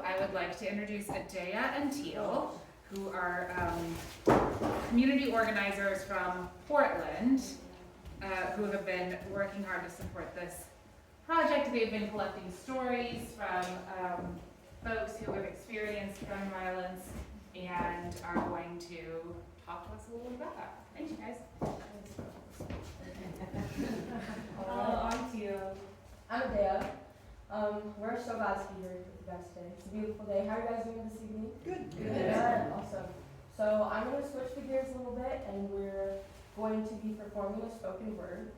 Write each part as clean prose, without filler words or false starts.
I would like to introduce Adea and Teal, who are community organizers from Portland, who have been working hard to support this project. They've been collecting stories from folks who have experienced gun violence and are going to talk to us a little about that. Thank you, guys. Hello, I'm Teal. I'm Adea. We're so glad to be here with you guys today. It's a beautiful day. How are you guys doing this evening? Good. Awesome. So I'm going to switch the gears a little bit, and we're going to be performing a spoken word.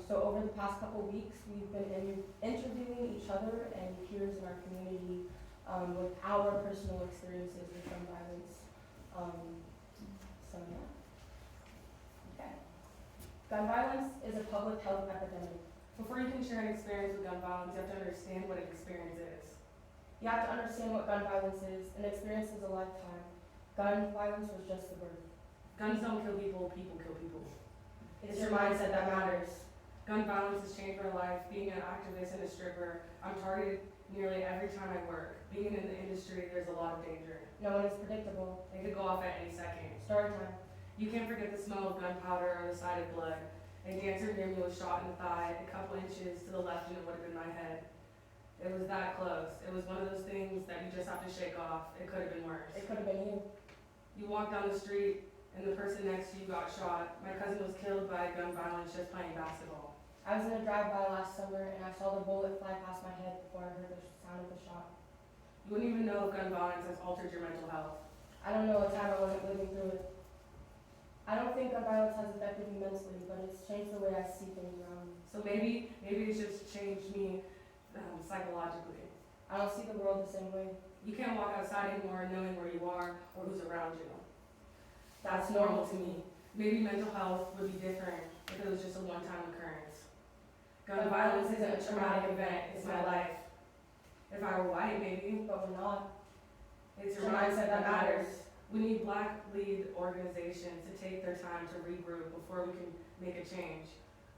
So over the past couple weeks, we've been interviewing each other and peers in our community with our personal experiences with gun violence. So yeah. Okay. Gun violence is a public health epidemic. Before you can share an experience with gun violence, you have to understand what an experience is. You have to understand what gun violence is. An experience is a lifetime. Gun violence was just the word. Guns don't kill people, people kill people. It's your mindset that matters. Gun violence has changed my life. Being an activist and a stripper, I'm targeted nearly every time I work. Being in the industry, there's a lot of danger. No one is predictable. They could go off at any second. Story time. You can't forget the smell of gunpowder or the sight of blood. A dancer near me was shot in the thigh, a couple inches to the left, and it would have been my head. It was that close. It was one of those things that you just have to shake off. It could have been worse. It could have been you. You walk down the street, and the person next to you got shot. My cousin was killed by gun violence just playing basketball. I was in a drive-by last summer, and I saw the bullet fly past my head before I heard the sound of the shot. You wouldn't even know if gun violence has altered your mental health. I don't know a time I wasn't living through it. I don't think gun violence has affected me mentally, but it's changed the way I see things around me. So maybe it's just changed me psychologically. I don't see the world the same way. You can't walk outside anymore knowing where you are or who's around you. That's normal to me. Maybe mental health would be different if it was just a one-time occurrence. Gun violence isn't a traumatic event, it's my life. If I were white, maybe. But we're not. It's your mindset that matters. We need Black lead organizations to take their time to regroup before we can make a change.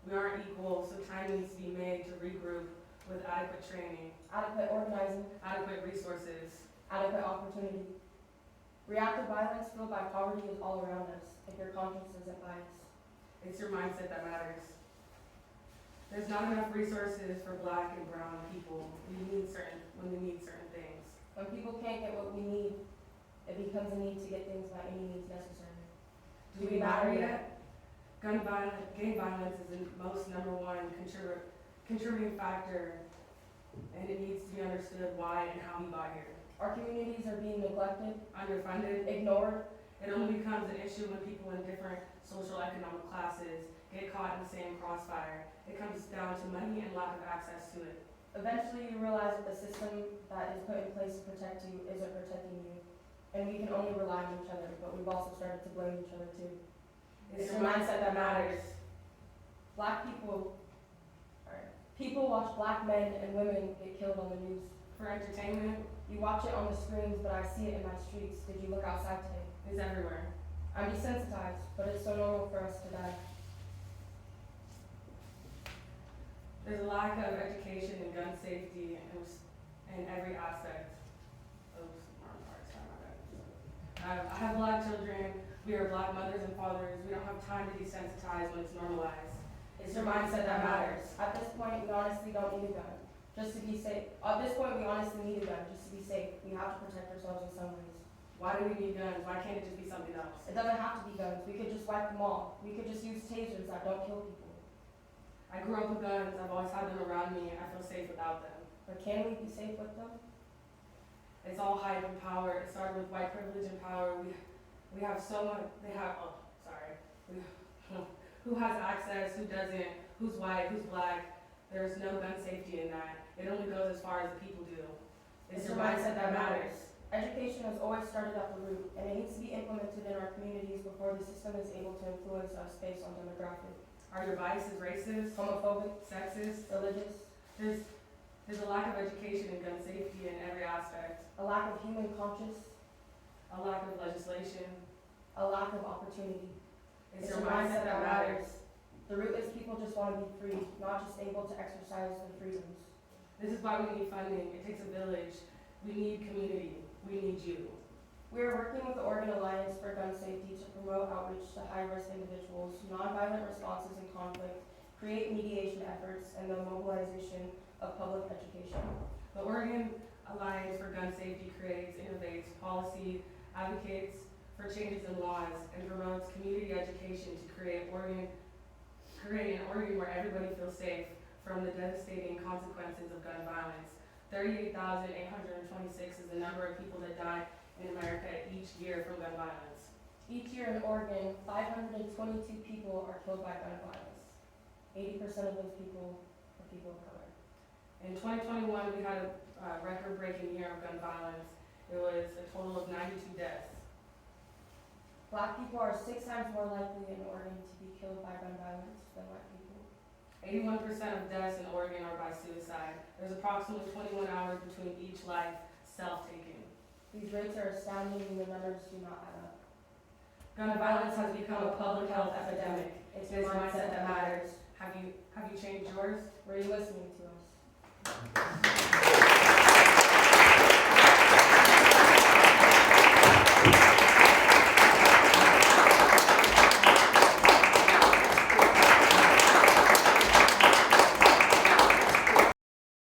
We aren't equal, so time needs to be made to regroup with adequate training, Adequate organizing, adequate resources. adequate opportunity. Reactive violence fueled by poverty is all around us, if your conscience isn't biased. It's your mindset that matters. There's not enough resources for Black and brown people when we need certain things. When people can't get what we need, it becomes a need to get things by any means necessary. Do we matter yet? Gang violence is the most number one contributing factor, and it needs to be understood why and how we got here. Our communities are being neglected, Underfunded, ignored. it only becomes an issue when people in different social economic classes get caught in the same crossfire. It comes down to money and lack of access to it. Eventually you realize that the system that is put in place to protect you isn't protecting you. And we can only rely on each other, but we've also started to blame each other too. It's your mindset that matters. People watch Black men and women get killed on the news. For entertainment, You watch it on the screens, but I see it in my streets. Did you look outside today? it's everywhere. I'm desensitized, but it's so normal for us to die. There's a lack of education in gun safety in every aspect. I have Black children. We are Black mothers and fathers. We don't have time to desensitize when it's normalized. It's your mindset that matters. At this point, we honestly don't need a gun. Just to be safe. At this point, we honestly need a gun just to be safe. We have to protect ourselves in some ways. Why do we need guns? Why can't it just be something else? It doesn't have to be guns. We could just wipe them all. We could just use tasers that don't kill people. I grew up with guns. I've always had them around me, and I feel safe without them. But can we be safe with them? It's all hype and power. It started with white privilege and power. We have so much. Who has access? Who doesn't? Who's white? Who's Black? There's no gun safety in that. It only goes as far as the people do. It's your mindset that matters. Education has always started at the root, and it needs to be implemented in our communities before the system is able to influence us based on demographic. Are your biases racist, Homophobic, sexist? religious, There's a lack of education in gun safety in every aspect. a lack of human conscience, A lack of legislation. a lack of opportunity. It's your mindset that matters. The root is people just want to be free, not just able to exercise their freedoms. This is why we need funding. It takes a village. We need community. We need you. We are working with the Oregon Alliance for Gun Safety to promote outreach to high-risk individuals, nonviolent responses in conflict, create mediation efforts, and the mobilization of public education. The Oregon Alliance for Gun Safety creates, innovates policy, advocates for changes in laws, and promotes community education to create an Oregon where everybody feels safe from the devastating consequences of gun violence. 38,826 is the number of people that die in America each year from gun violence. Each year in Oregon, 522 people are killed by gun violence. 80% of those people are people of color. In 2021, we had a record-breaking year of gun violence. It was a total of 92 deaths. Black people are 6 times more likely in Oregon to be killed by gun violence than white people. 81% of deaths in Oregon are by suicide. There's approximately 21 hours between each life self-taking. These rates are astounding and the numbers do not add up. Gun violence has become a public health epidemic. It's It is your mindset that matters. Have you changed yours? Were you listening to us?